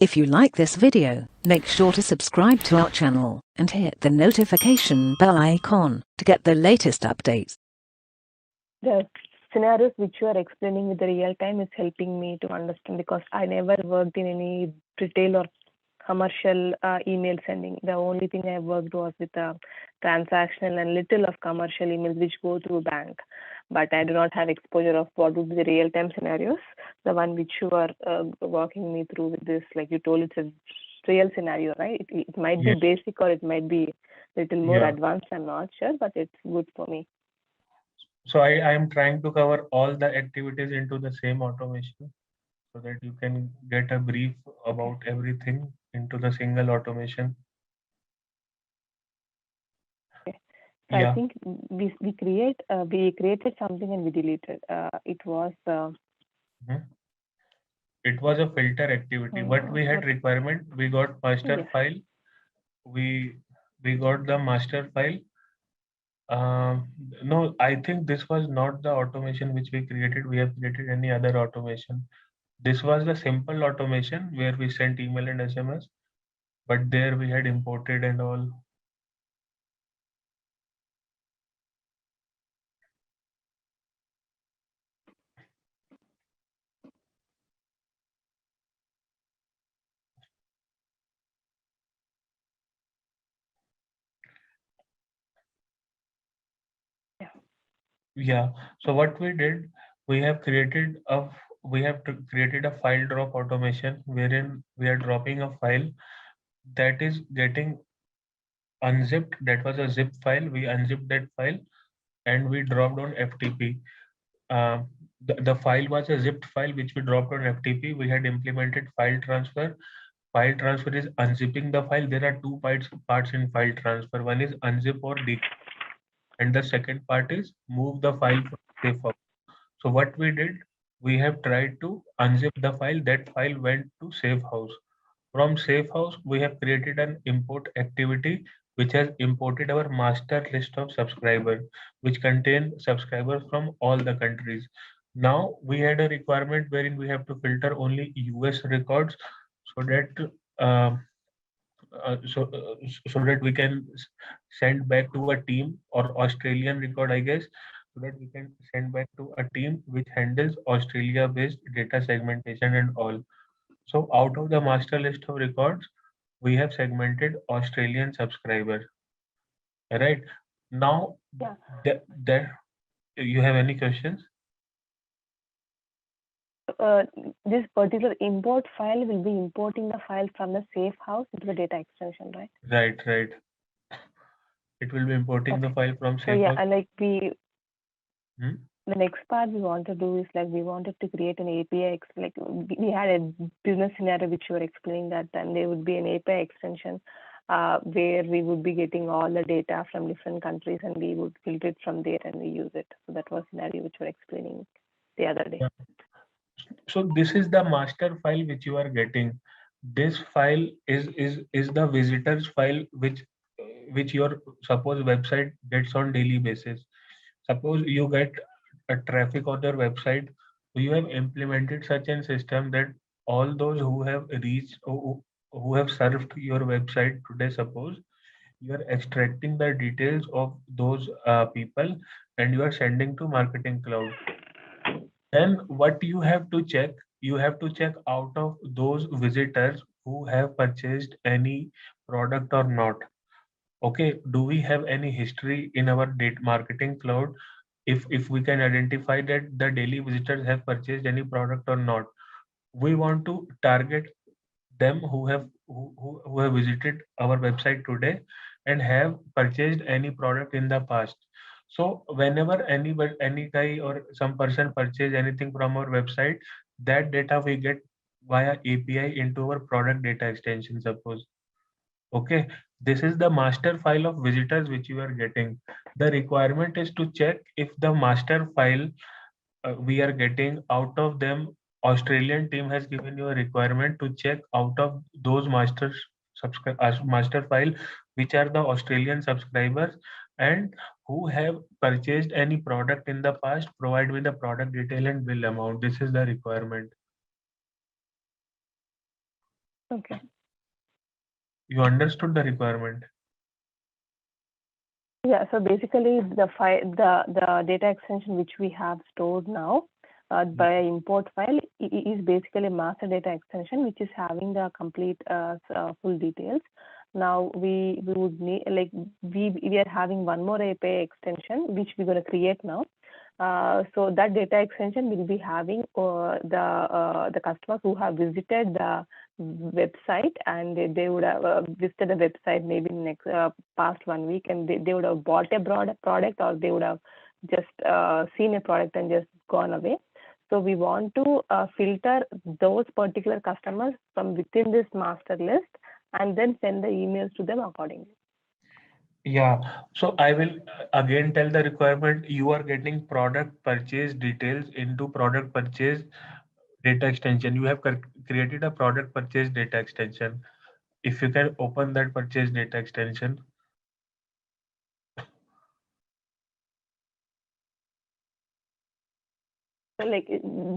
If you like this video, make sure to subscribe to our channel and hit the notification bell icon to get the latest updates. The scenarios which you are explaining with the real time is helping me to understand, because I never worked in any retail or commercial email sending. The only thing I worked was with transactional and little of commercial emails which go through bank. But I do not have exposure of what would be the real time scenarios. The one which you are walking me through with this, like you told, it's a real scenario, right? It might be basic or it might be a little more advanced. I'm not sure, but it's good for me. So I am trying to cover all the activities into the same automation so that you can get a brief about everything into the single automation. Okay. So I think we created something and we deleted. It was it was a filter activity. What we had requirement, we got master file. We got the master file. No, I think this was not the automation which we created. We have created any other automation. This was the simple automation where we sent email and SMS, but there we had imported and all. Yeah. So what we did, we have created a file drop automation wherein we are dropping a file that is getting unzipped. That was a zip file. We unzipped that file and we dropped on FTP. The file was a zipped file which we dropped on FTP. We had implemented file transfer. File transfer is unzipping the file. There are two parts in file transfer. One is unzip or decrypt, and the second part is move the file from safe house. So what we did, we have tried to unzip the file. That file went to safe house. From safe house, we have created an import activity which has imported our master list of subscribers, which contain subscribers from all the countries. Now we had a requirement wherein we have to filter only US records so that uh, so that we can send back to a team, or Australian record, I guess, so that we can send back to a team which handles Australia based data segmentation and all. So out of the master list of records, we have segmented Australian subscriber. Right now, there you have any questions? This particular import file will be importing the file from the safe house into the data extension, right? Right. It will be importing the file from safe house. The next part we want to do is we wanted to create an API. We had a business scenario which you were explaining that, and there would be an API extension where we would be getting all the data from different countries and we would filter it from there and we use it. So that was scenario which you were explaining the other day. Yeah. So this is the master file which you are getting. This file is the visitors file which your suppose website gets on daily basis. Suppose you get a traffic on your website, you have implemented such a system that all those who have reached, who have surfed your website today, suppose you are extracting the details of those people and you are sending to Marketing Cloud. Then what you have to check, out of those visitors who have purchased any product or not. Okay, do we have any history in our Marketing Cloud? If we can identify that the daily visitors have purchased any product or not, we want to target them who have visited our website today and have purchased any product in the past. So whenever any guy or some person purchase anything from our website, that data we get via API into our product data extension, suppose. Okay, this is the master file of visitors which you are getting. The requirement is to check if the master file we are getting, out of them, Australian team has given you a requirement to check out of those master file which are the Australian subscribers and who have purchased any product in the past. Provide with the product detail and bill amount. This is the requirement. Okay. You understood the requirement? Yeah, so basically the data extension which we have stored now by import file is basically master data extension which is having the complete full details. Now we would need like we are having one more API extension which we're going to create now. So that data extension will be having the customers who have visited the website and they would have visited the website maybe next past 1 week and they would have bought a product or they would have just seen a product and just gone away. So we want to filter those particular customers from within this master list and then send the emails to them accordingly. Yeah, so I will again tell the requirement. You are getting product purchase details into product purchase data extension. You have created a product purchase data extension. If you can open that purchase data extension, So like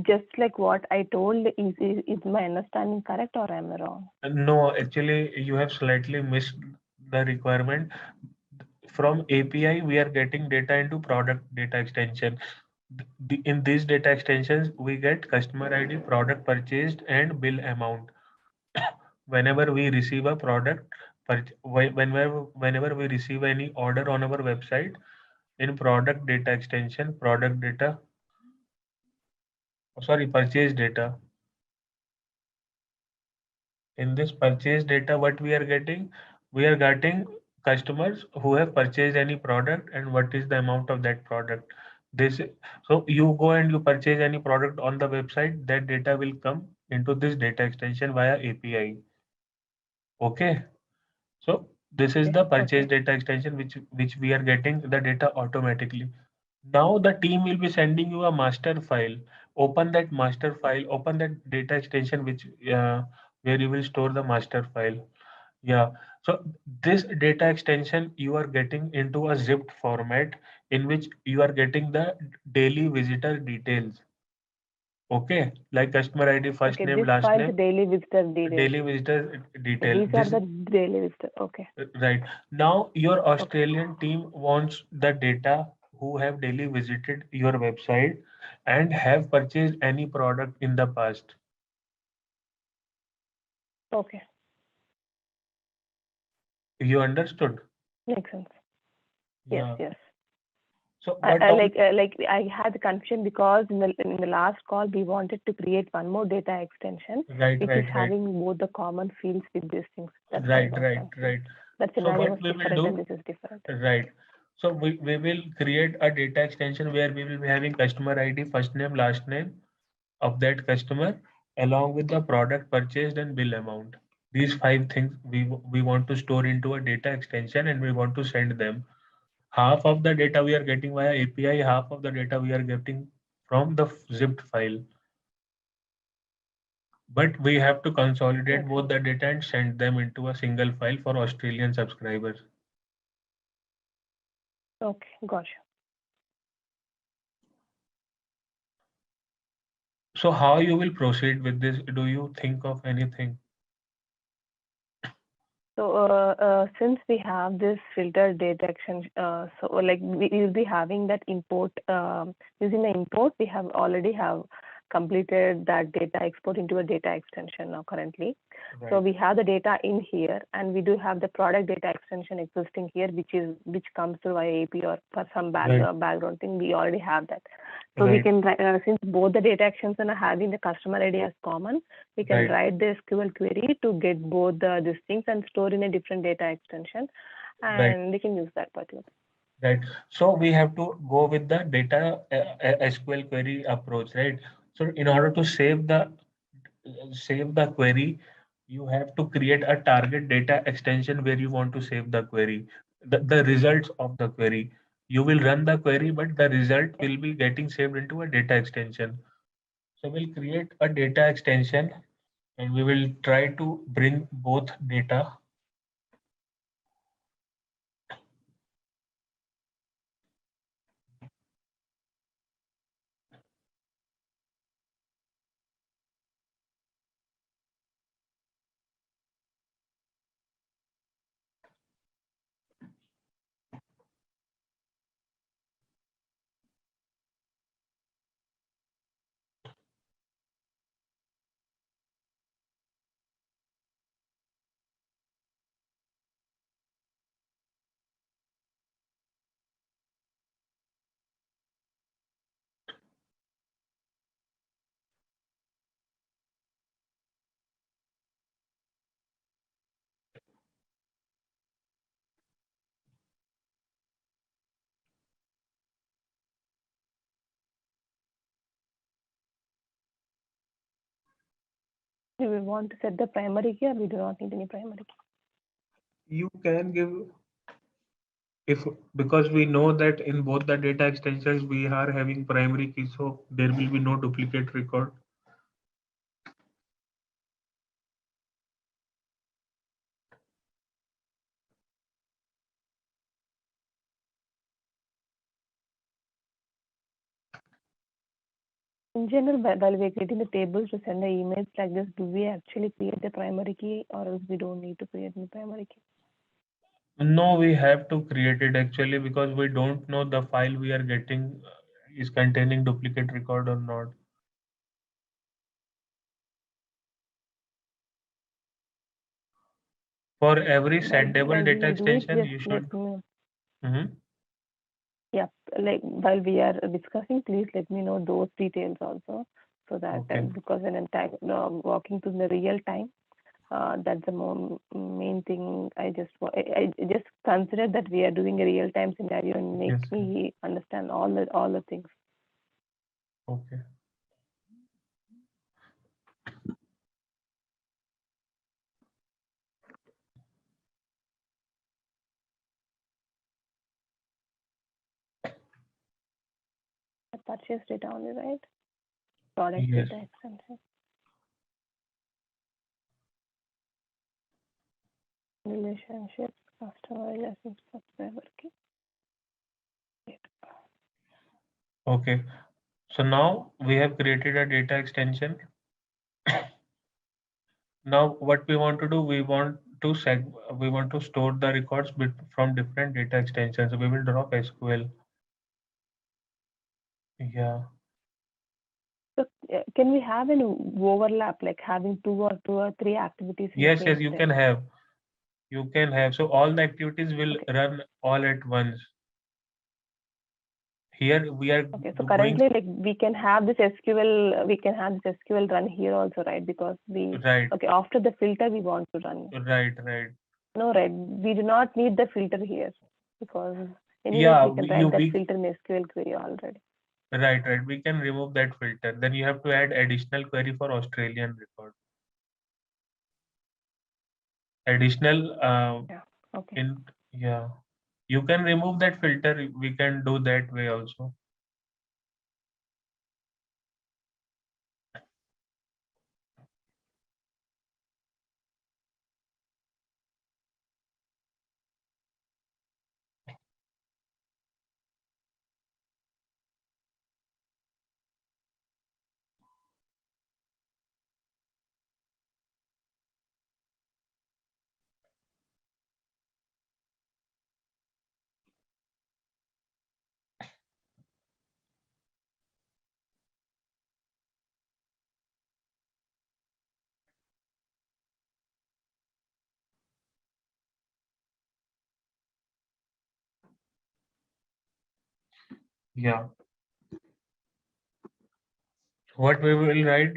just like what I told, is my understanding correct or am I wrong? no, actually you have slightly missed the requirement. From API, we are getting data into product data extension. In these data extensions, we get customer ID, product purchased, and bill amount. Whenever we receive a product, whenever we receive any order on our website, in product data extension, product data, sorry, purchase data. In this purchase data, what we are getting customers who have purchased any product and what is the amount of that product. This so you go and you purchase any product on the website, that data will come into this data extension via API. Okay. So this is the purchase Okay. data extension which we are getting the data automatically. Now the team will be sending you a master file. Open that master file, open that data extension which where you will store the master file. Yeah. So this data extension you are getting into a zipped format in which you are getting the daily visitor details. Okay, like customer ID, first Okay. name, This last file's name, daily visitor details. daily visitor Okay, detail. these are This the daily visitor. Okay. right. Now your Okay. Australian team wants the data who have daily visited your website and have purchased any product in the past. Okay. You understood? Makes sense. Yes. Yeah. Yes. So what all Like I had confusion because in the last call we wanted to create one more data extension right, which is right, right, having both the common fields with these things. That's why I right, was right, confused. right. That So scenario what was we will different and do, this is different. right. So we will create a data extension where we will be having customer ID, first name, last name of that customer along with the product purchased and bill amount. These five things we want to store into a data extension and we want to send them. Half of the data we are getting via API, half of the data we are getting from the zipped file. But we have to consolidate Makes both sense. the data and send them into a single file for Australian subscribers. Okay, gotcha. So how you will proceed with this? Do you think of anything? So since we have this filtered data action, so like we will be having that import using the import. We have already have completed that data export into a data extension now currently. So Right, we have the data in here, and we do have the product data extension existing here, which comes through via API or for some right, background thing. We already have that. So we right, can since both the data actions are having the customer ID as common, we can right, write the SQL query to get both these things and store in a different data extension, right, and we can use that particular. right. So we have to go with the data SQL query approach, right? So in order to save the query, you have to create a target data extension where you want to save the query, the results of the query. You will run the query, but the result will be getting saved into a data extension. So we'll create a data extension and we will try to bring both data. Do we want to set the primary key or we do not need any primary key? You can give, if, because we know that in both the data extensions we are having primary key, so there will be no duplicate record. In general, while we are creating the tables to send the emails like this, do we actually create the primary key or else we don't need to create the primary key? No, we have to create it actually, because we don't know the file we are getting is containing duplicate record or not. For every sendable While data we do it, extension, just you let should. me. Mhm. Yeah, like while we are discussing, please let me know those details also, so that Okay. because when I'm walking to the real time, that's the main thing. I just consider that we are doing a real time scenario and make Yes. me understand all the things. Okay. Purchase data only, right? Product Yes. data extension, relationships, customer relations, subscriber key. Okay. So now we have created a data extension. Now what we want to do, we want to store the records from different data extensions. So we will drop SQL. Yeah. So can we have an overlap, like having two or three activities in the Yes, same yes, you step? can have. You can have. So all the activities will Okay. run all at once. Here we are Okay. So doing. currently, like we can have this SQL run here also, right? Because Right, okay, after the filter we want to run. right. No, right. We do not need the filter here because anyways Yeah, we can you write that we filter in SQL query already. right. We can remove that filter. Then you have to add additional query for Australian record. Additional Yeah. Okay. in yeah. You can remove that filter. We can do that way also. Yeah. What we will write?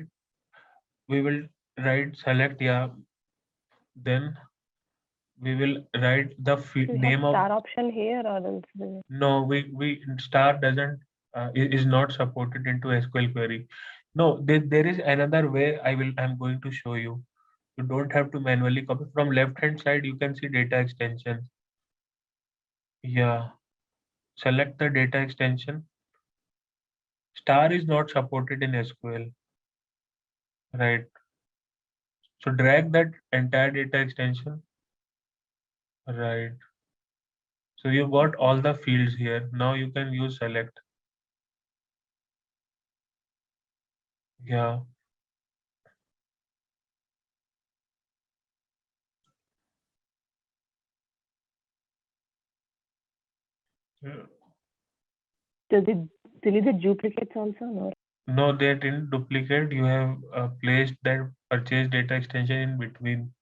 We will write select, yeah. Then we will write the Do we have name of. star option here or else? No, we star doesn't is not supported into SQL query. No, there is another way. I'm going to show you. You don't have to manually copy. From left hand side you can see data extension. Yeah, select the data extension. Star is not supported in SQL, right? So drag that entire data extension, right? So you've got all the fields here. Now you can use select. Yeah. Does it delete the duplicates also? No. No, they didn't duplicate. You have placed that purchase data extension in between.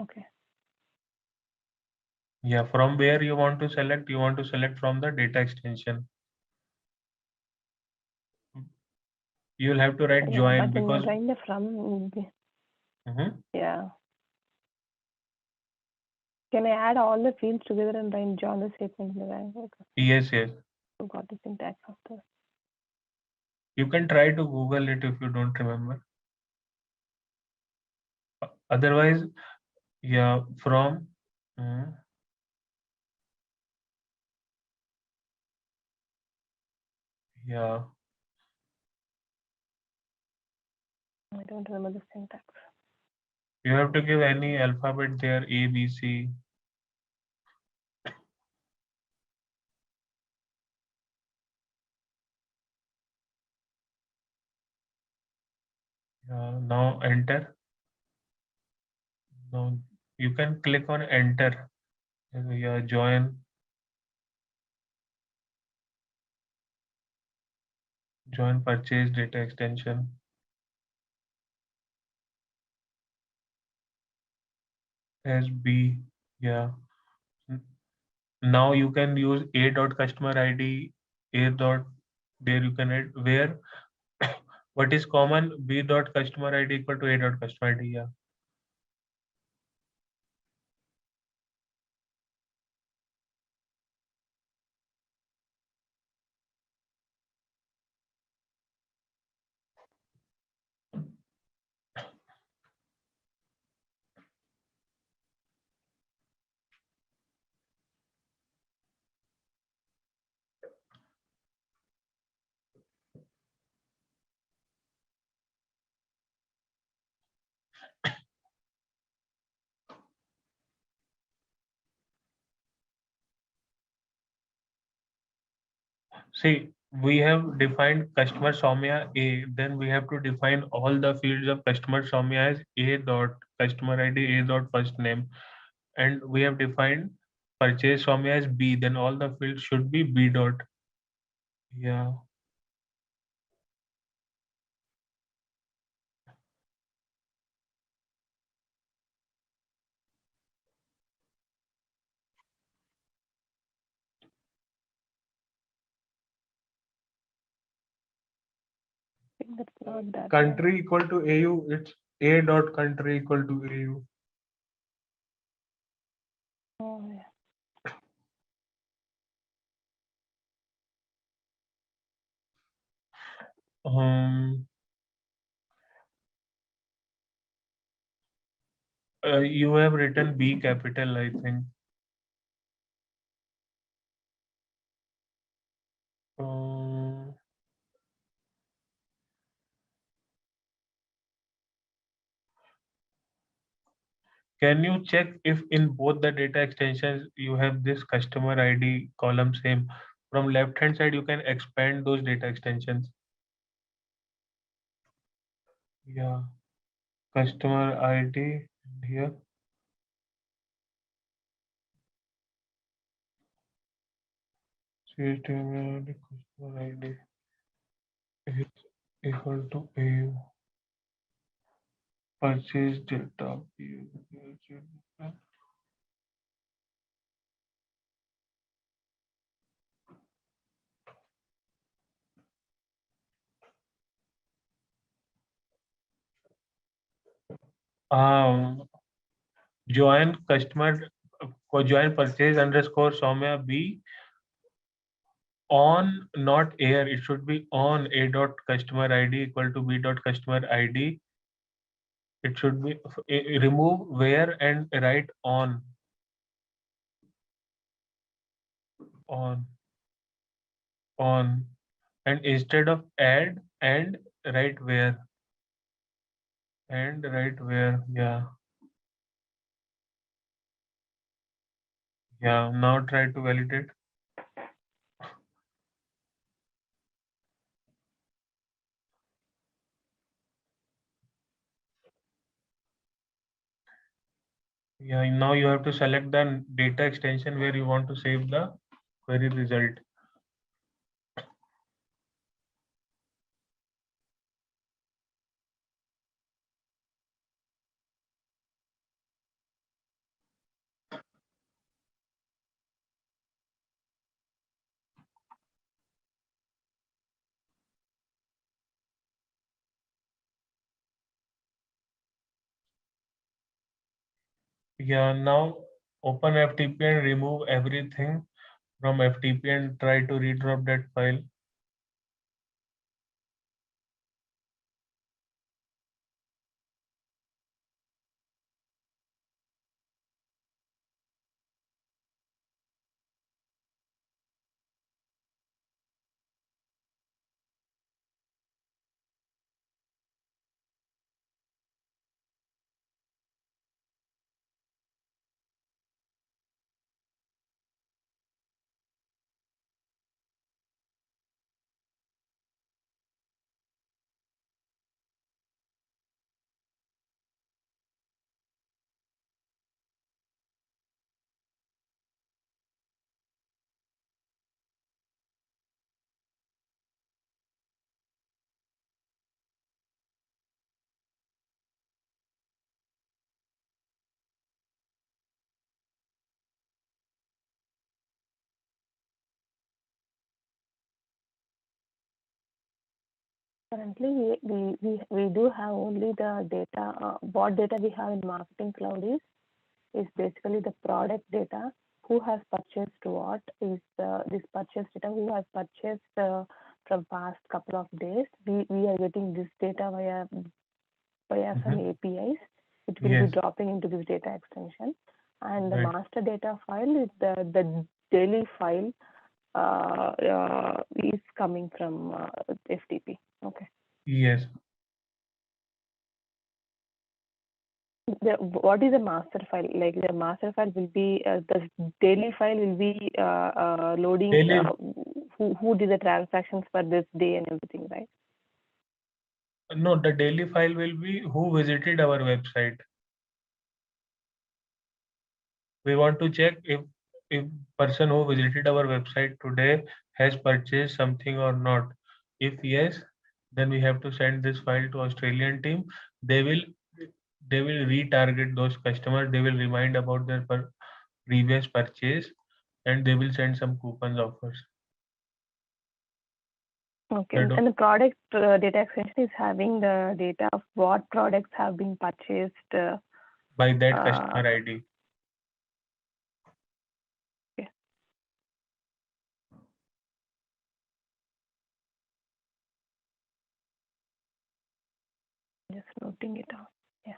Okay. Yeah, from where you want to select, you want to select from the data extension. You'll have to write Yeah, join but because when the from, yeah. Can I add all the fields together and write join the statement in the rank? yes. Forgot the syntax of this. You can try to Google it if you don't remember. Otherwise, yeah, from yeah, I don't remember the syntax. you have to give any alphabet there, A, B, C. Yeah, now enter. Now you can click on enter. Yeah, join purchase data extension as B. Yeah. Now you can use A dot customer ID, A dot there you can add where what is common B dot customer ID equal to A dot customer ID. Yeah. See, we have defined customer Soumya A, then we have to define all the fields of customer Soumya as A dot customer ID, A dot first name, and we have defined purchase Soumya as B, then all the fields should be B dot. Yeah. I think that's not that. Country equal to AU, it's A dot country equal to AU. Oh, yeah. Um, you have written B capital, I think. Uh, can you check if in both the data extensions you have this customer ID column same? From left hand side, you can expand those data extensions. Yeah, customer ID here. CSTM customer ID is equal to AU. Purchase data. Um, join customer join purchase underscore Soumya B on not air. It should be on A dot customer ID equal to B dot customer ID. It should be remove where and write on on and instead of add and write where and write where. Yeah, now try to validate. Yeah, now you have to select the data extension where you want to save the query result. Yeah, now open FTP and remove everything from FTP and try to redrop that file. Currently, we do have only the data. What data we have in Marketing Cloud is basically the product data. Who has purchased what is this purchase data? Who has purchased from past couple of days? We are getting this data via some APIs. It will be Yes, dropping into this data extension, and the right. master data file is the daily file is coming from FTP. Okay. Yes. What is a master file? Like the master file will be the daily file will be loading Daily, who did the transactions for this day and everything, right? no, the daily file will be who visited our website. We want to check if person who visited our website today has purchased something or not. If yes, then we have to send this file to Australian team. They will they will retarget those customers. They will remind about their previous purchase, and they will send some coupons offers. Okay, That and the product data extension is having the data of what products have been purchased. by that Uh, customer ID. okay, just noting it down. Yeah.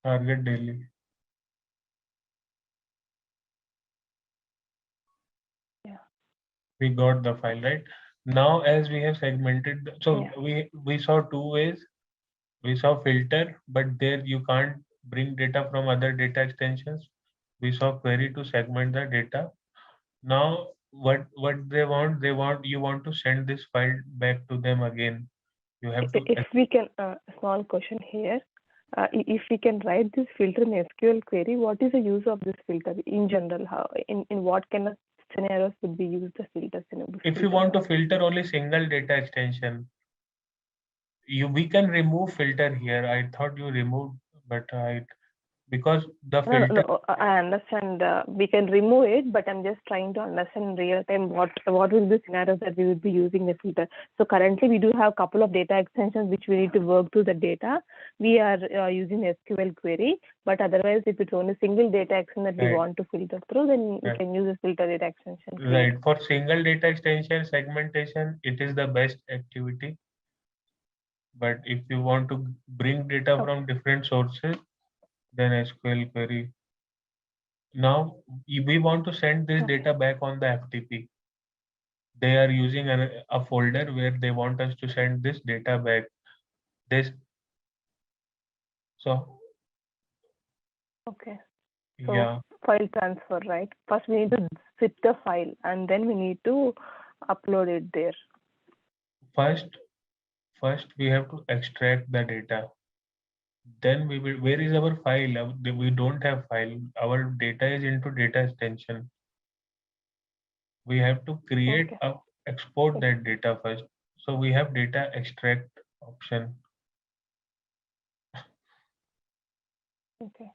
Target daily. Yeah. We got the file, right? Now, as we have segmented, so Yeah. we saw two ways. We saw filter, but there you can't bring data from other data extensions. We saw query to segment the data. Now, what they want you want to send this file back to them again. You have to If we can, a small question here. If we can write this filter in SQL query, what is the use of this filter in general? How in what kind of scenarios would we use the filters in a if you filter want to process? filter only single data extension, we can remove filter here. I thought you removed, but I because the No, no, filter no. I understand. We can remove it, but I'm just trying to understand in real time what will be the scenarios that we will be using the filter. So currently we do have a couple of data extensions which we need to work through the data. We are using SQL query, but otherwise, if it's only single data extension that we right, want to filter through, then we right, can use a filter data extension create. right. For single data extension segmentation, it is the best activity. But if you want to bring data Okay. from different sources, then SQL query. Now we want to send this Okay. data back on the FTP. They are using a folder where they want us to send this data back. This so Okay. So yeah. file transfer, right? First we need to zip the file and then we need to upload it there. First first we have to extract the data. Then we will where is our file? We don't have file. Our data is into data extension. We have to create Okay. export that data first. So we have data extract option. Okay.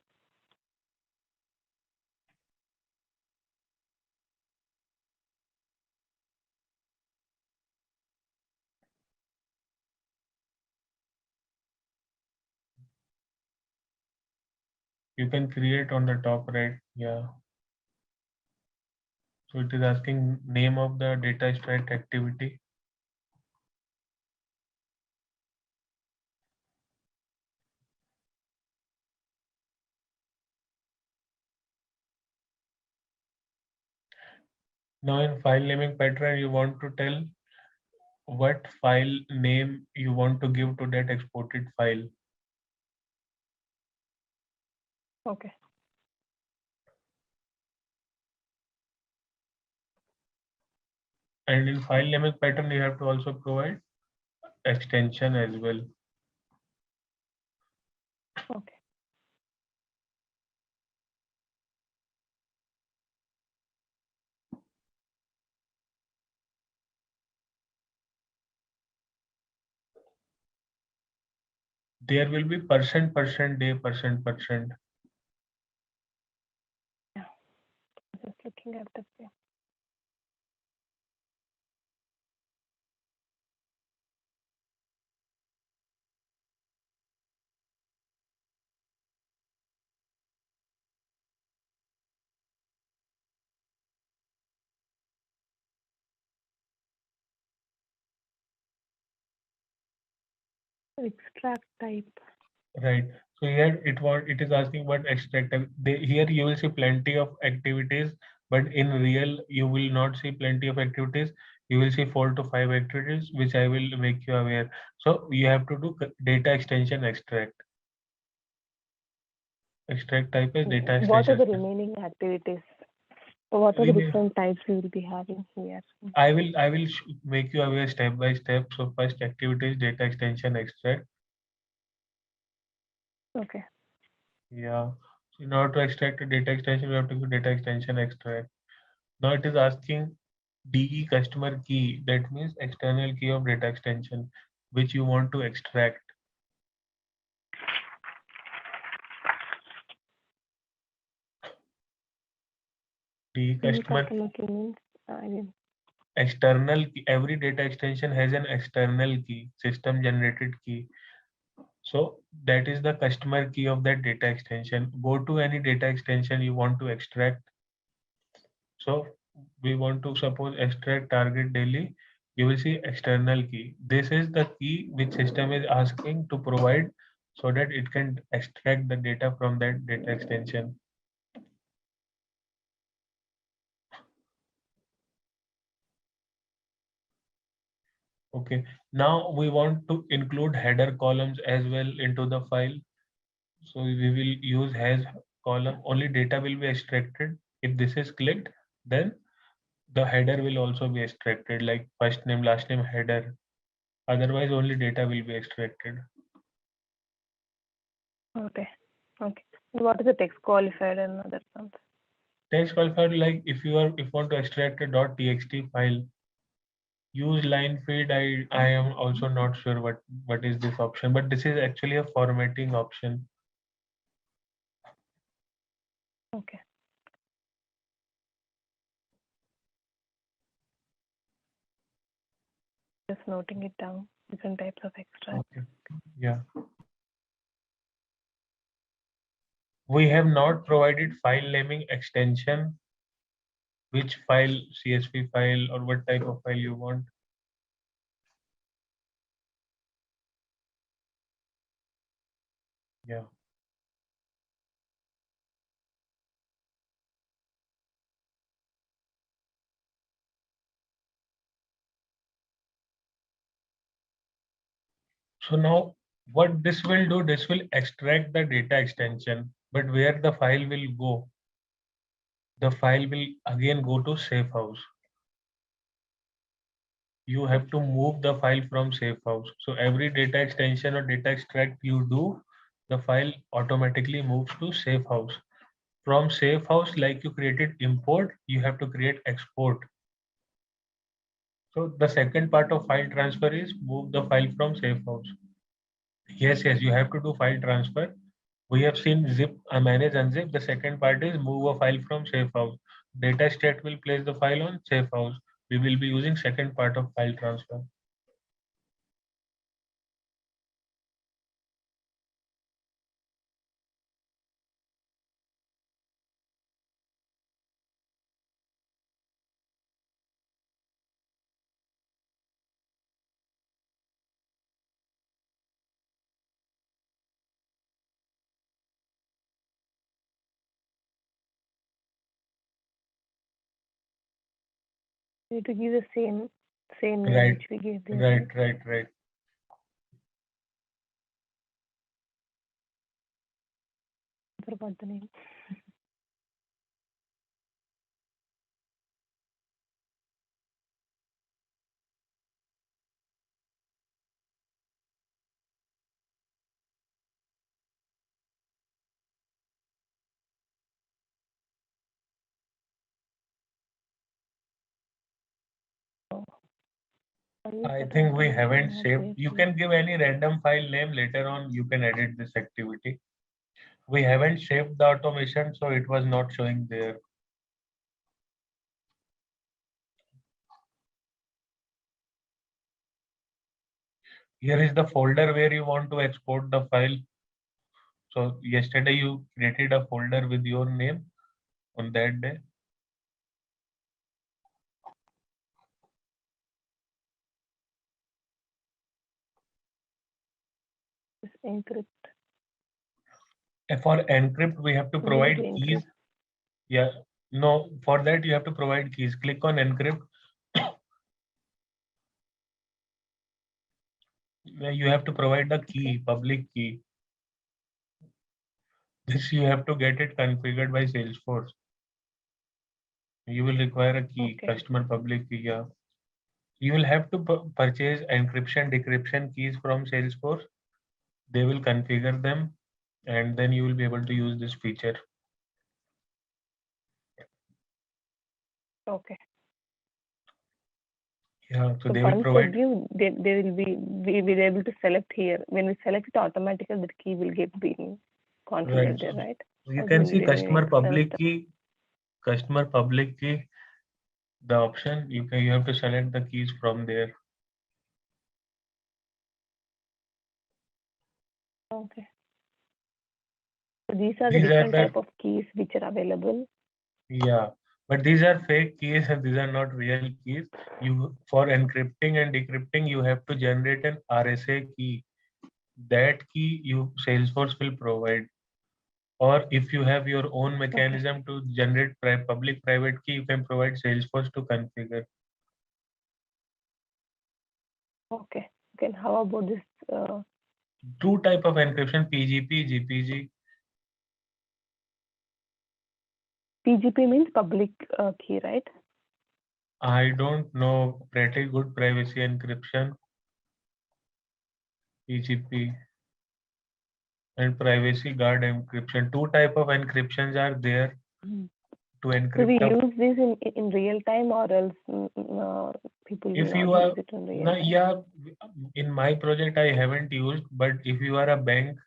You can create on the top right. Yeah. So it is asking name of the data extract activity. Now in file naming pattern, you want to tell what file name you want to give to that exported file. Okay. And in file naming pattern, you have to also provide extension as well. Okay. There will be percent, percent, day, percent, percent. Yeah. Just looking at the page. Extract type. Right. So here it is asking what extract. Here you will see plenty of activities, but in real you will not see plenty of activities. You will see 4 to 5 activities, which I will make you aware. So you have to do data extension extract. Extract type is data What are extension. the remaining activities? What are the different types we will be having here? I will make you aware step by step. So first activity is data extension extract. Okay. Yeah. So in order to extract a data extension, we have to do data extension extract. Now it is asking DE customer key. That means external key of data extension, which you want to extract. DE customer Customer key means I mean. external key. Every data extension has an external key, system generated key. So that is the customer key of that data extension. Go to any data extension you want to extract. So we want to suppose extract target daily. You will see external key. This is the key which system is asking to provide so that it can extract the data from that data extension. Okay. Now we want to include header columns as well into the file. So we will use has column. Only data will be extracted. If this is clicked, then the header will also be extracted, like first name, last name, header. Otherwise, only data will be extracted. Okay. Okay. What is the text qualifier and other ones? Text qualifier, like if you want to extract a .txt file, use line feed. I am also not sure what is this option, but this is actually a formatting option. Okay. Just noting it down. Different types of extract. Okay. Yeah. We have not provided file naming extension. Which file, CSV file, or what type of file you want? Yeah. So now what this will do, this will extract the data extension, but where the file will go, the file will again go to safe house. You have to move the file from safe house. So every data extension or data extract you do, the file automatically moves to safe house. From safe house, like you created import, you have to create export. So the second part of file transfer is move the file from safe house. Yes, you have to do file transfer. We have seen zip, manage, unzip. The second part is move a file from safe house. Data state will place the file on safe house. We will be using second part of file transfer. We need to give the same name Right, which we gave there. right. I forgot the name. Oh. I think we haven't saved. You can give any random file name later on. You can edit this activity. We haven't saved the automation, so it was not showing there. Here is the folder where you want to export the file. So yesterday you created a folder with your name on that day. Encrypt. For encrypt, we have to provide keys. Encrypt. Yeah, no, for that you have to provide keys. Click on encrypt. You have to provide the key, public key. This you have to get it configured by Salesforce. You will require a key, Okay. customer public key. Yeah. You will have to purchase encryption, decryption keys from Salesforce. They will configure them, and then you will be able to use this feature. Okay. Yeah, so they will once provide. they give, they will be we will able to select here. When we select it, automatically the key will get being configured there, right? You can see customer public key, the option. You have to select the keys from there. Okay. So these are the different type of keys which are available. Yeah, but these are fake keys and these are not real keys. You for encrypting and decrypting, you have to generate an RSA key. That key you Salesforce will provide. Or if you have your own mechanism to generate public private key, you can provide Salesforce to configure. Okay. Okay. How about this? Two type of encryption, PGP, GPG. PGP means public key, right? I don't know. Pretty good privacy encryption, PGP, and privacy guard encryption. Two type of encryptions are there to Do we encrypt. use this in real time, or else people will If not you are, use it in real time? yeah, in my project I haven't used, but if you are a bank,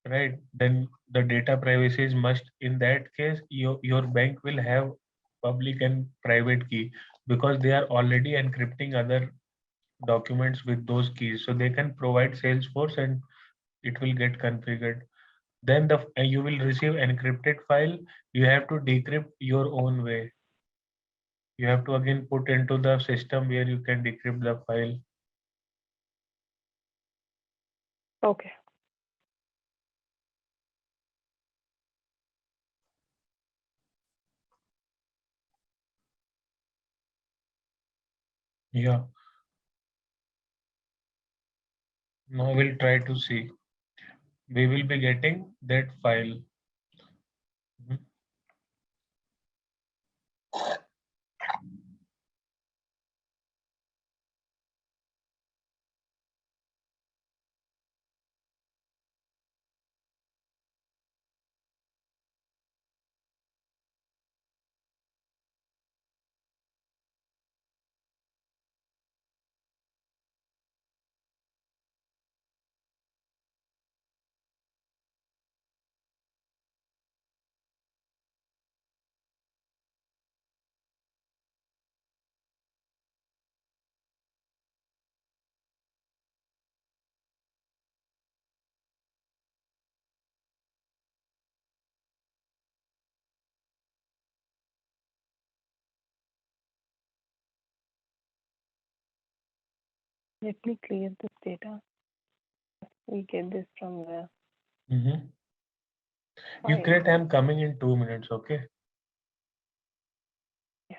right, then the data privacy is must. In that case, your bank will have public and private key because they are already encrypting other documents with those keys, so they can provide Salesforce and it will get configured. Then you will receive encrypted file. You have to decrypt your own way. You have to again put into the system where you can decrypt the file. Okay. Yeah. Now we'll try to see. We will be getting that file. Mhm. Let me clear this data. We get this from where? You Fine. create. I'm coming in 2 minutes. Okay. Yeah.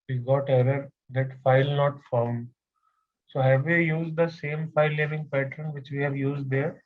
We got error that file not found. So have we used the same file naming pattern which we have used there?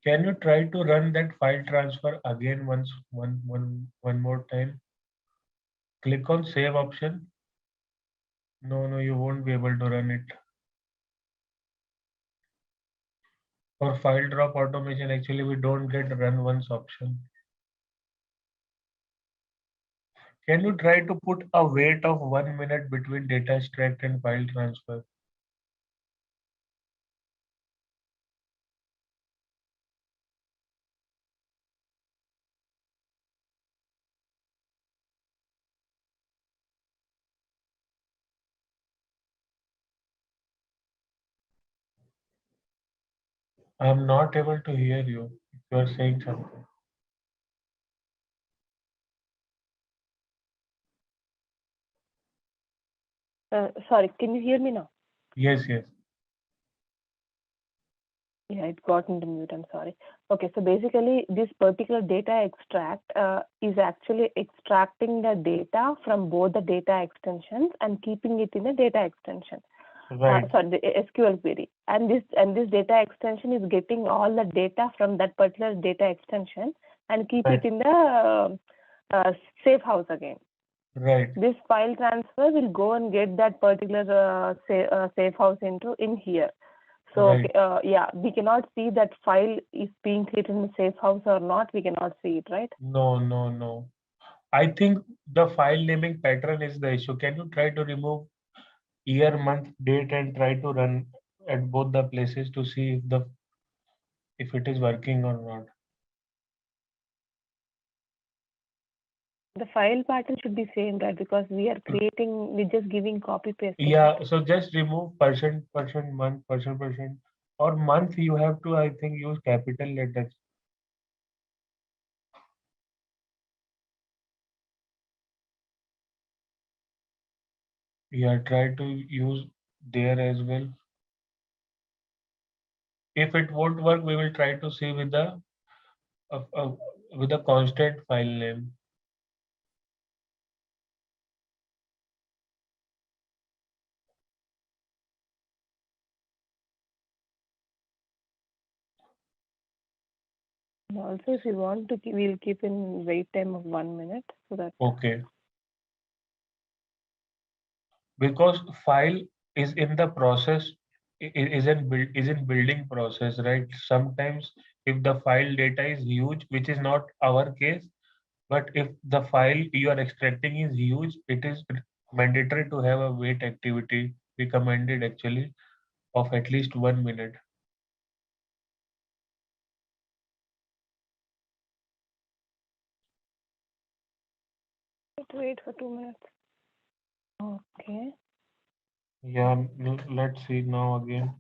Can you try to run that file transfer again one more time? Click on save option. No, you won't be able to run it. For file drop automation, actually we don't get run once option. Can you try to put a wait of 1 minute between data extract and file transfer? I'm not able to hear you if you are saying something. Sorry, can you hear me now? Yes, yes. Yeah, it got into mute. I'm sorry. Okay, so basically, this particular data extract is actually extracting the data from both the data extensions and keeping it in the data extension. Right. Sorry, the SQL query. And this data extension is getting all the data from that particular data extension and keep Right. it in the safe house again. Right. This file transfer will go and get that particular safe house in here. So Right. yeah, we cannot see that file is being created in the safe house or not. We cannot see it, right? No. I think the file naming pattern is the issue. Can you try to remove year, month, date and try to run at both the places to see if it is working or not? The file pattern should be same, right? Because we are creating, we're just giving copy paste. Yeah, so just remove percent, month, percent, or month you have to, I think, use capital letters. Yeah, try to use there as well. If it won't work, we will try to see uh, uh, with a constant file name. And also, if you want to, we'll keep in wait time of 1 minute so that. Okay. Because file is in the process, is in building process, right? Sometimes if the file data is huge, which is not our case, but if the file you are extracting is huge, it is mandatory to have a wait activity recommended actually of at least 1 minute. Wait for 2 minutes. Okay. Yeah, let's see now again.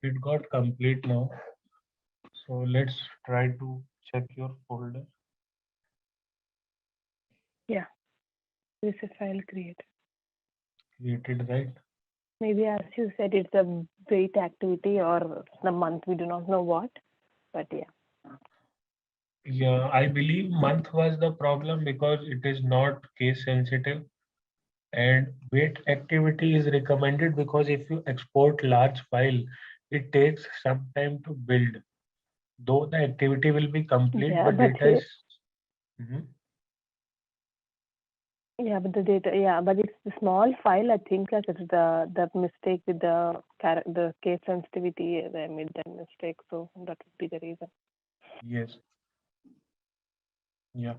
it got complete now. So let's try to check your folder. Yeah, this is a file created. Created, right? Maybe as you said, it's a wait activity or the month. We do not know what, but yeah. Yeah, I believe month was the problem because it is not case sensitive. And wait activity is recommended because if you export large file, it takes some time to build. Though the activity will be complete, Yeah, but but data is. Mhm. yeah, but the data, yeah, but it's the small file. I think that it's the mistake with the case sensitivity. They made that mistake, so that would be the reason. Yes. Yeah.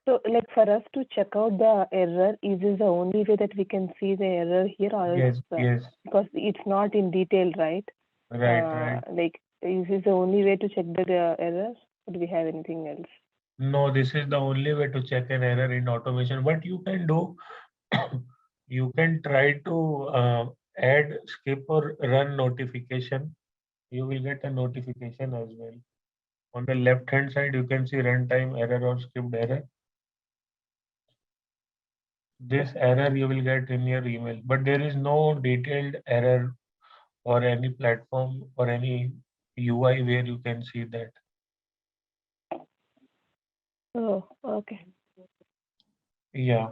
So, like for us to check out the error, is this the only way that we can see the error here, or else, Yes. Yes. because it's not in detail, right? Right. Right. Like, is this the only way to check the error? Or do we have anything else? No, this is the only way to check an error in automation. What you can do, you can try to add, skip, or run notification. You will get a notification as well. On the left hand side, you can see runtime error or skipped error. This error you will get in your email, but there is no detailed error or any platform or any UI where you can see that. Oh, okay. Yeah.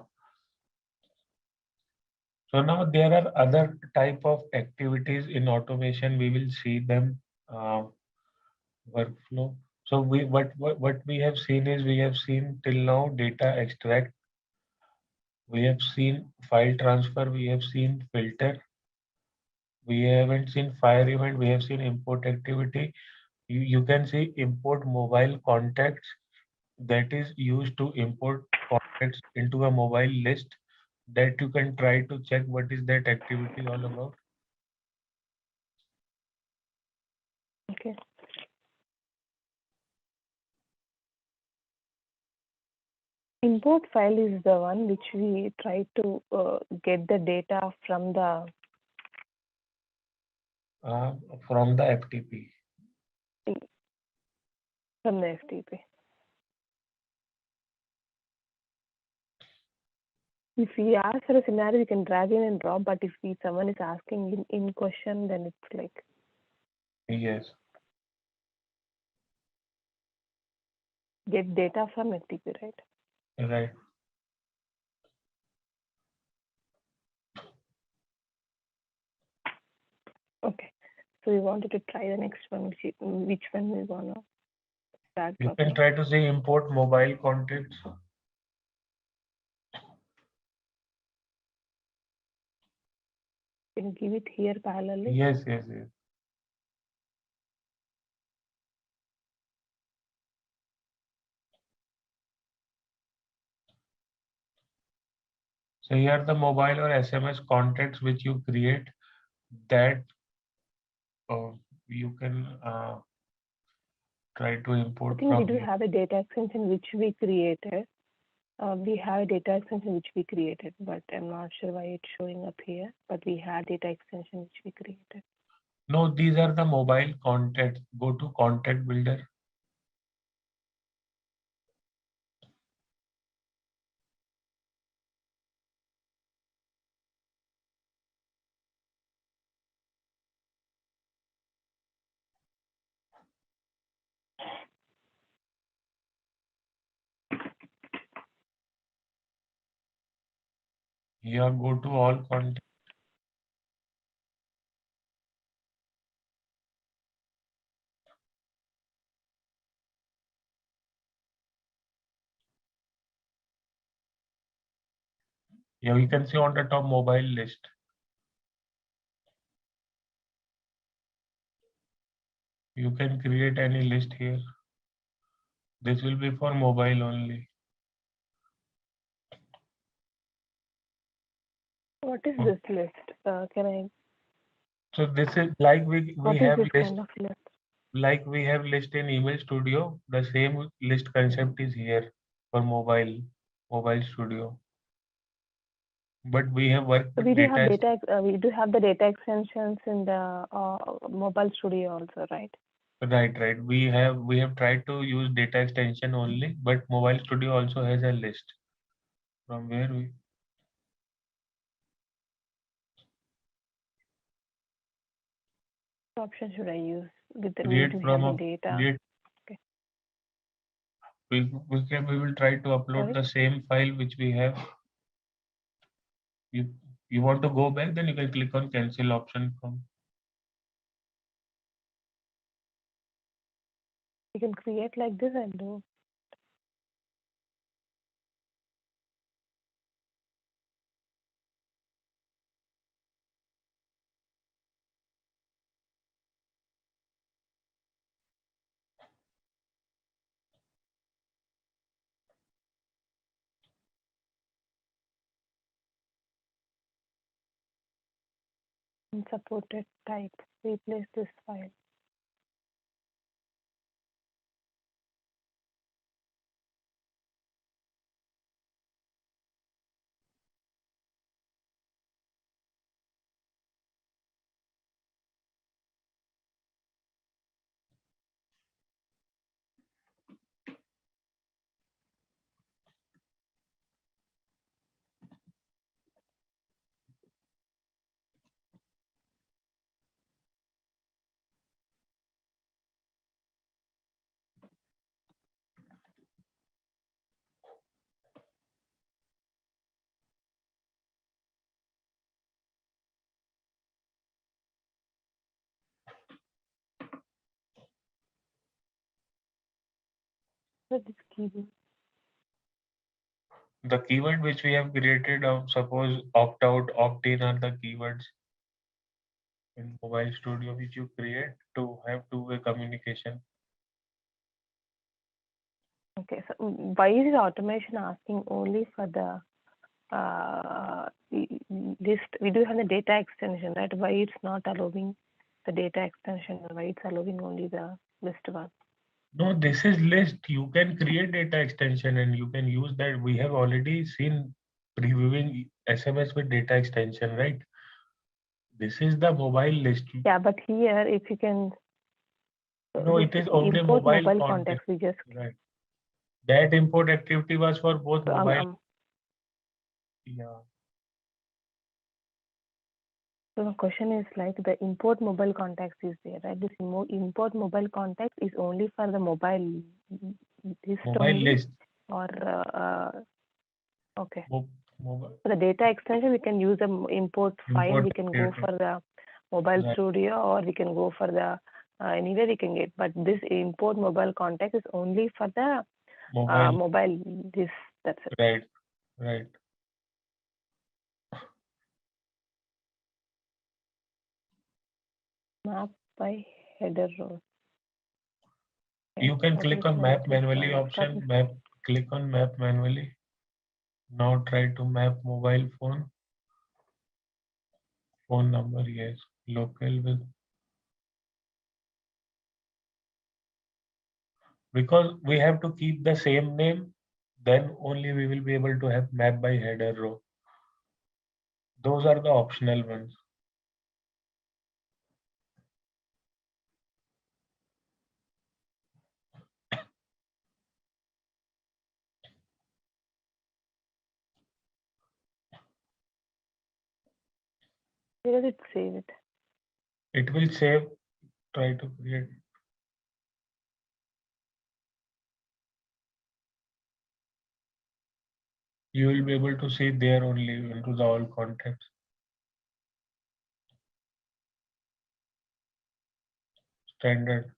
So now there are other type of activities in automation. We will see them uh, workflow. So what we have seen is we have seen till now data extract, we have seen file transfer, we have seen filter, we haven't seen fire event, we have seen import activity. You can see import mobile contacts, that is used to import contacts into a mobile list, that you can try to check what is that activity all about. Okay. Import file is the one which we try to get the data from the uh, from the FTP. from the FTP. If we ask for a scenario, we can drag in and drop. But if someone is asking in question, then it's like Yes, get data from FTP, right? right. Okay. So we wanted to try the next one, which one we wanna drag You drop can in. try to say import mobile contacts. Can you give it here parallelly? Yes, yes, yes. So here the mobile or SMS contacts which you create, that uh, you can try to I import think we from do here. have a data extension which we created. We have a data extension which we created, but I'm not sure why it's showing up here. But we had data extension which we created. No, these are the mobile contacts. Go to contact builder. Here go to all contacts. Here you can see on the top mobile list. You can create any list here. This will be for mobile only. What is Okay. this list? Can I? So this is like we What is have this list, kind of list? like we have list in email studio. The same list concept is here for mobile studio. but we have worked So with we do have data. we do have the data extensions in the mobile studio also, right? Right. We have tried to use data extension only, but Mobile Studio also has a list from where we What option should I use with the create we from have the a data? create. Okay. We will try to upload Sorry, the same file which we have. You you want to go back, then you can click on cancel option from. you can create like this and do. Unsupported type. Replace this file. So this keyboard. The keyword which we have created, suppose opt out, opt in are the keywords in Mobile Studio which you create to have two-way communication. Okay, so why is the automation asking only for the list? We do have the data extension, right? Why it's not allowing the data extension? Why it's allowing only the list one? No, this is list. You can create data extension and you can use that. We have already seen previewing SMS with data extension, right? This is the mobile list. Yeah, but here if you can No, this it is only import mobile mobile context. contacts, we just Right. That import activity was for both um, mobile. um, Yeah. so the question is like the import mobile contacts is there, right? This import mobile contacts is only for the mobile list Mobile only, list. or okay. Mobile For the data extension, we can use the import file. import We can go activity. for the mobile Right. studio, or we can go for the anywhere we can get. But this import mobile contact is only for the Mobile. mobile. This that's it. Right. Right. Map by header row. Okay. You can What click is on map mentioned manually for option. Map. Click on map manually. Now try to map mobile phone number. Yes. Local with, because we have to keep the same name, then only we will be able to have map by header row. Those are the optional ones. where does it save it? It will save. Try to create. You will be able to see there only into the all contacts. Standard.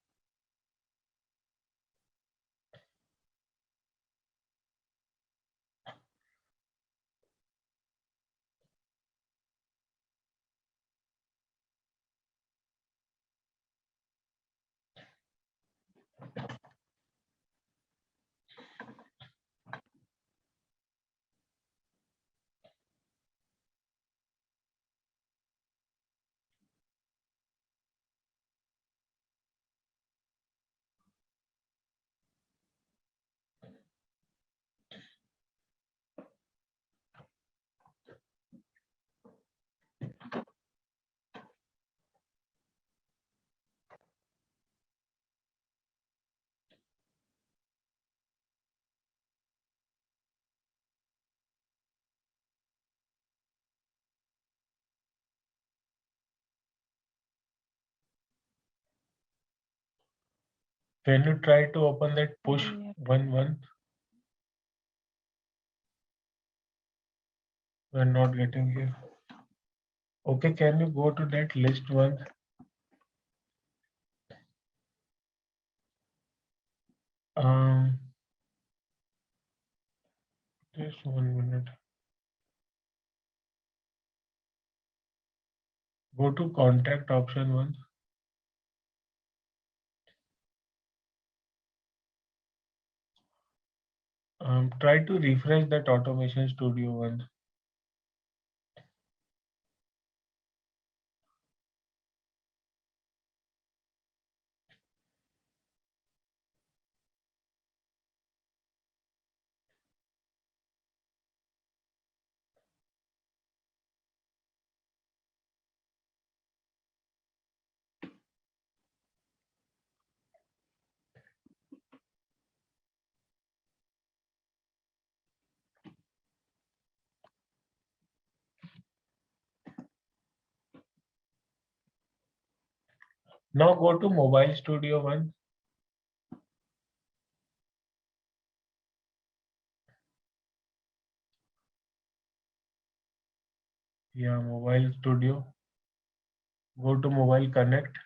Can you try to open that push one? We're not getting here. Okay, can you go to that list once? Um, just 1 minute. Go to contact option once. Try to refresh that automation studio once. Now go to mobile studio once. Yeah, mobile studio. Go to mobile connect.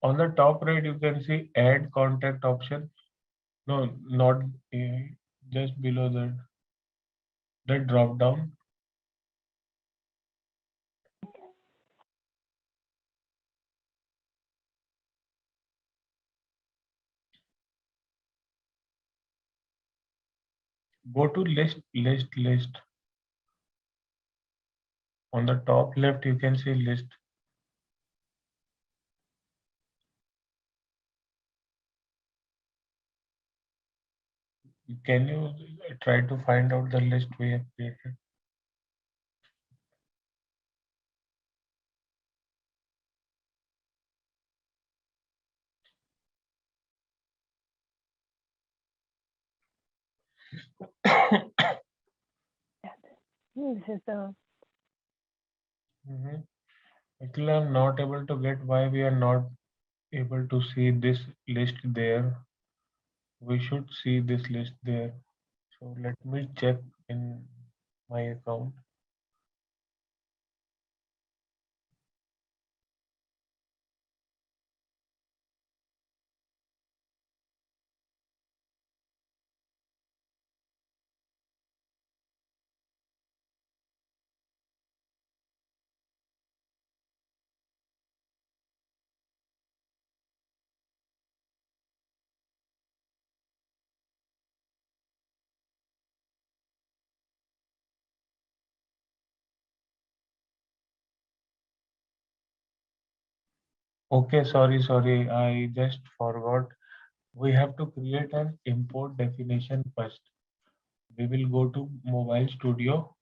On the top right, you can see add contact option. No, not just below that drop down. Go to list. On the top left, you can see list. Can you try to find out the list we have created? This is the. Actually, I'm not able to get why we are not able to see this list there. We should see this list there. So let me check in my account. Okay, sorry. I just forgot. We have to create an import definition first. We will go to Mobile Studio.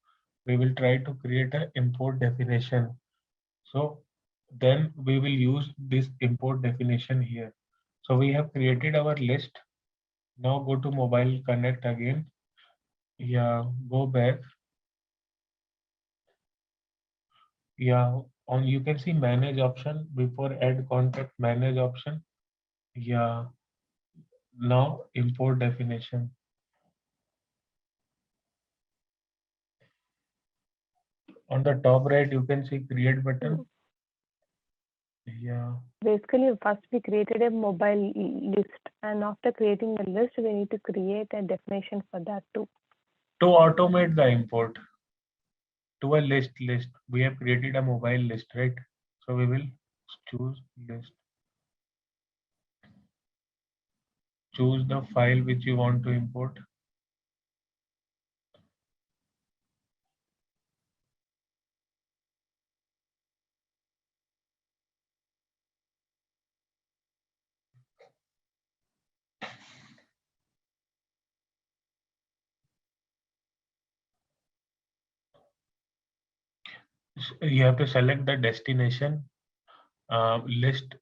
We will try to create an import definition. So then we will use this import definition here. So we have created our list. Now go to Mobile Connect again. Yeah, go back. Yeah, on you can see manage option before add contact manage option. Yeah, now import definition. On the top right, you can see create button. Yeah. Basically, first we created a mobile list, and after creating the list, we need to create a definition for that too. To automate the import to a list, we have created a mobile list, right? So we will choose list. Choose the file which you want to import. You have to select the destination. list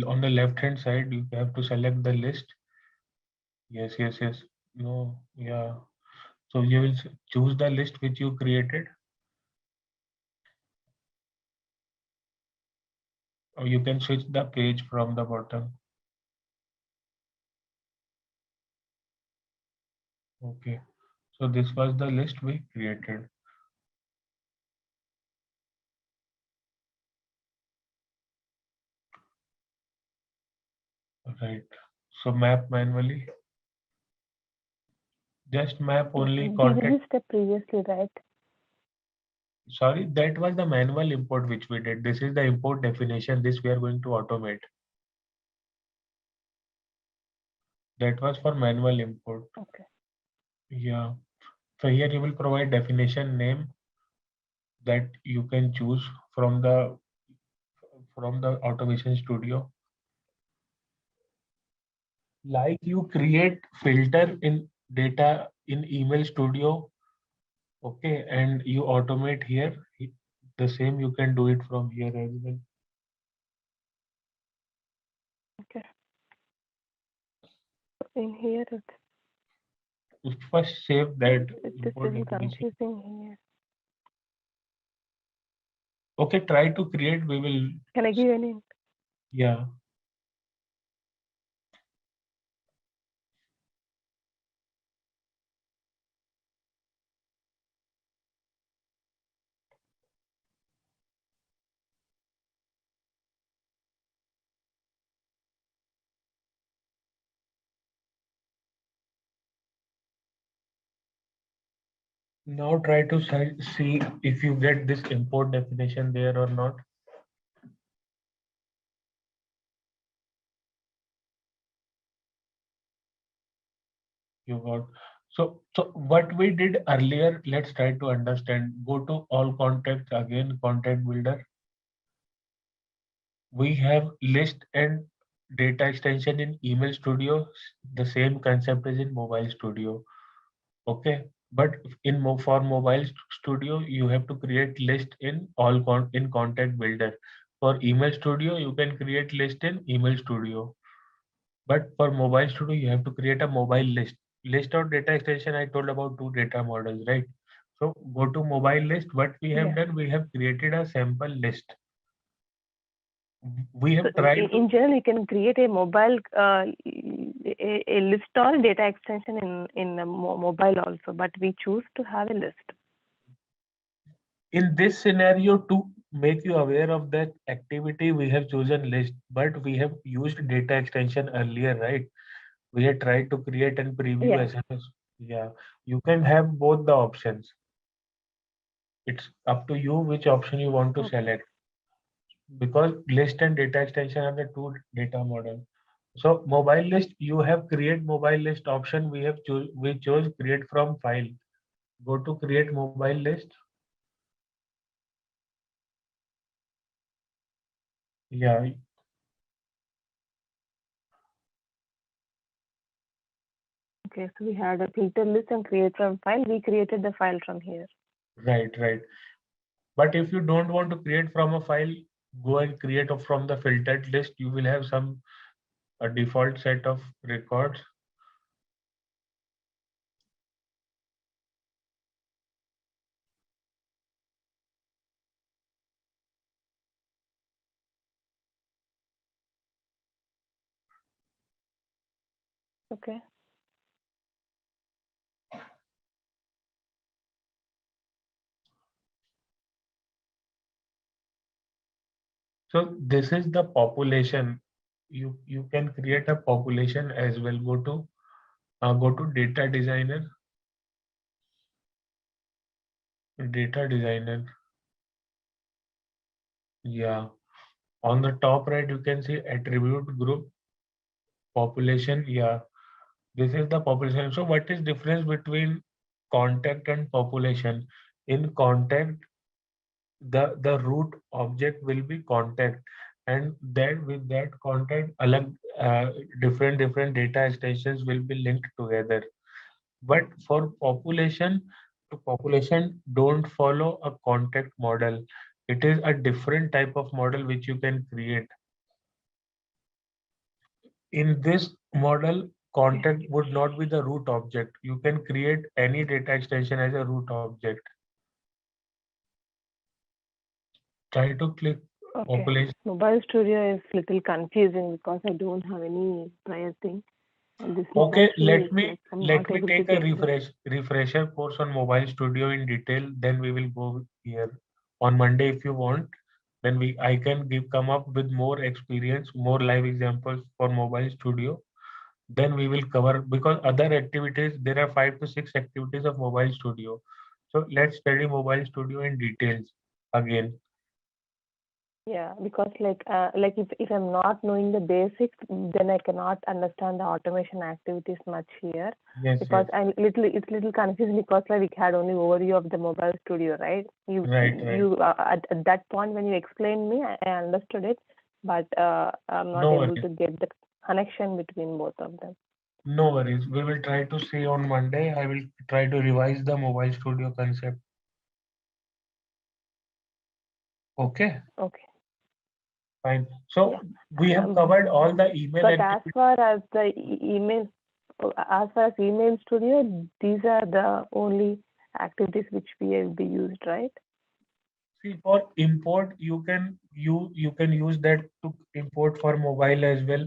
on the left hand side. You have to select the list. Yes, yes, yes. No, yeah. So you will choose the list which you created, or you can switch the page from the bottom. Okay. So this was the list we created. Right. So map manually. Just map only We did contact. this step previously, right? Sorry, that was the manual import which we did. This is the import definition. This we are going to automate. That was for manual import. Okay. Yeah. So here you will provide definition name that you can choose from the automation studio. Like you create filter in data in email studio, okay, and you automate here. The same you can do it from here as well. Okay. In here, First save that it is import little definition. confusing here. Okay, try to create. We will. Can I give any? Yeah. Now try to see if you get this import definition there or not. You got. So what we did earlier, let's try to understand. Go to all contacts again, contact builder. We have list and data extension in email studio. The same concept is in mobile studio. Okay. But for mobile studio, you have to create list in in contact builder. For email studio, you can create list in email studio. But for mobile studio, you have to create a mobile list. List or data extension, I told about two data models, right? So go to mobile list. What we have Yeah. done, we have created a sample list. We So have tried to, in general, you can create a mobile a list or data extension in a mobile also, but we choose to have a list. in this scenario, to make you aware of that activity, we have chosen list, but we have used data extension earlier, right? We had tried to create and preview Yeah. SMS. Yeah, you can have both the options. It's up to you which option you want to Okay. select, because list and data extension are the two data model. So mobile list, you have create mobile list option. We chose create from file. Go to create mobile list. Yeah, Okay. So we had a filter list and create from file. We created the file from here. right, right. But if you don't want to create from a file, go and create from the filtered list. You will have some a default set of records. Okay. So this is the population. You can create a population as well. Go to data designer. Data designer. Yeah. On the top right, you can see attribute group population. Yeah. This is the population. So what is difference between contact and population? In contact, the root object will be contact, and then with that contact, different data extensions will be linked together. But for population, to population don't follow a contact model. It is a different type of model which you can create. In this model, contact would not be the root object. You can create any data extension as a root object. Try to click Okay. population. Mobile Studio is little confusing because I don't have any prior thing. And this Okay, Mobile Studio is like I'm let not me able to take a get the. refresher course on Mobile Studio in detail. Then we will go here on Monday if you want. Then I can come up with more experience, more live examples for Mobile Studio. Then we will cover, because other activities, there are 5 to 6 activities of Mobile Studio. So let's study Mobile Studio in details again. Yeah, because like if I'm not knowing the basics, then I cannot understand the automation activities much here. Yes, Because yes. it's little confusing because like we had only overview of the Mobile Studio, right? Right, right. At that point when you explained me, I understood it, but I'm not No able worries. to get the connection between both of them. No worries. We will try to see on Monday. I will try to revise the Mobile Studio concept. Okay, Okay. fine. So Yeah. we have covered all the email But as activities. far as the as far as email studio, these are the only activities which will be used, right? See, for import, you can use that to import for mobile as well.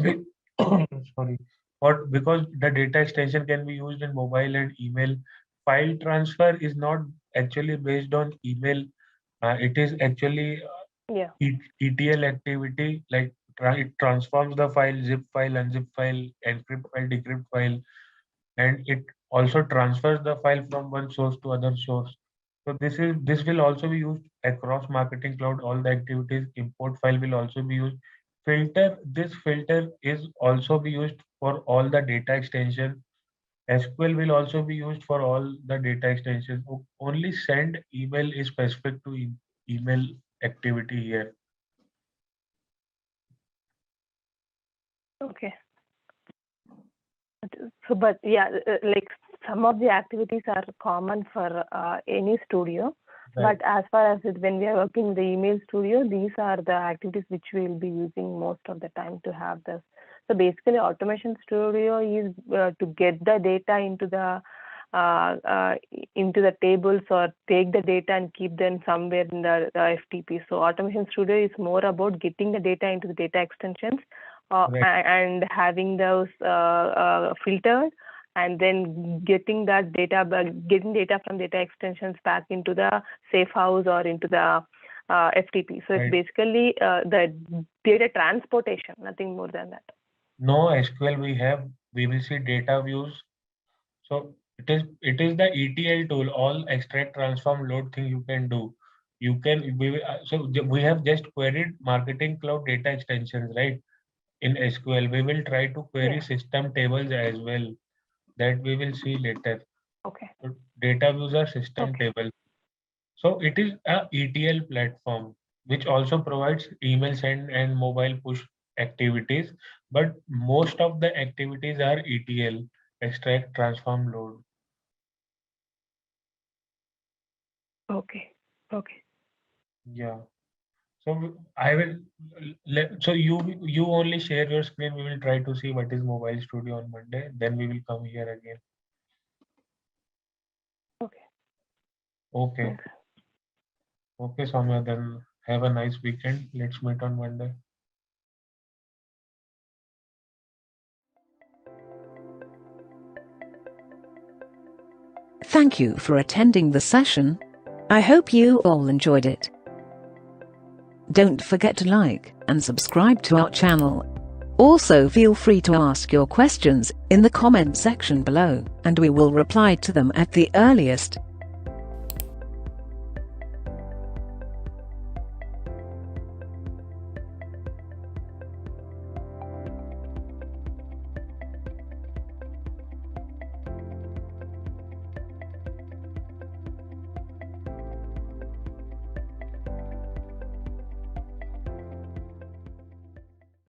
Be- Sorry, or because the data extension can be used in mobile and email. File transfer is not actually based on email. It is actually Yeah. ETL activity, like it transforms the file, zip file, unzip file, encrypt file, decrypt file, and it also transfers the file from one source to other source. So this will also be used across Marketing Cloud. All the activities, import file will also be used. This filter is also be used for all the data extension. SQL will also be used for all the data extensions. Only send email is specific to email activity here. Okay. But yeah, like some of the activities are common for any studio. Right. But as far as when we are working in the email studio, these are the activities which we will be using most of the time to have this. So basically, automation studio is to get the data uh, uh, into the tables or take the data and keep them somewhere in the FTP. So automation studio is more about getting the data into the data extensions Right. and having those filtered, and then getting that data, getting data from data extensions back into the safe house or into the FTP. So it's Right. basically the data transportation, nothing more than that. No SQL we will see data views. So it is the ETL tool, all extract, transform, load thing you can do. We have just queried Marketing Cloud data extensions, right? In SQL, we will try to query Yeah. system tables as well. That we will see later. Okay. So data views are system Okay. tables. So it is a ETL platform which also provides email send and mobile push activities, but most of the activities are ETL, extract, transform, load. Okay. Okay. Yeah. So I will so you only share your screen. We will try to see what is Mobile Studio on Monday. Then we will come here again. Okay. Okay. Thanks. Okay, Soumya. Then have a nice weekend. Let's meet on Monday. Thank you for attending the session. I hope you all enjoyed it. Don't forget to like and subscribe to our channel. Also, feel free to ask your questions in the comment section below, and we will reply to them at the earliest.